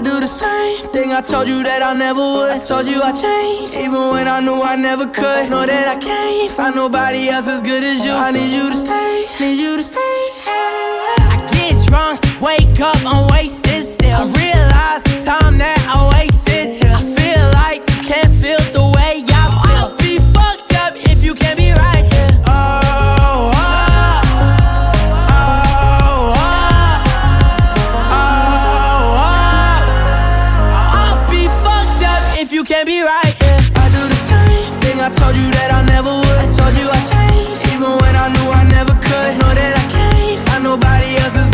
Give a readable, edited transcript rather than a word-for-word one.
I do the same thing I told you that I never would. I told you I changed, even when I knew I never could. Know that I can't find nobody else as good as you. I need you to stay, need you to stay. I get drunk, wake up, I'm wasted still. I realize the time that I wasted here. I feel like you can't feel the way I feel. I'll be fucked up if you can't be right here. Oh, oh. You can't be right, yeah. I do the same thing I told you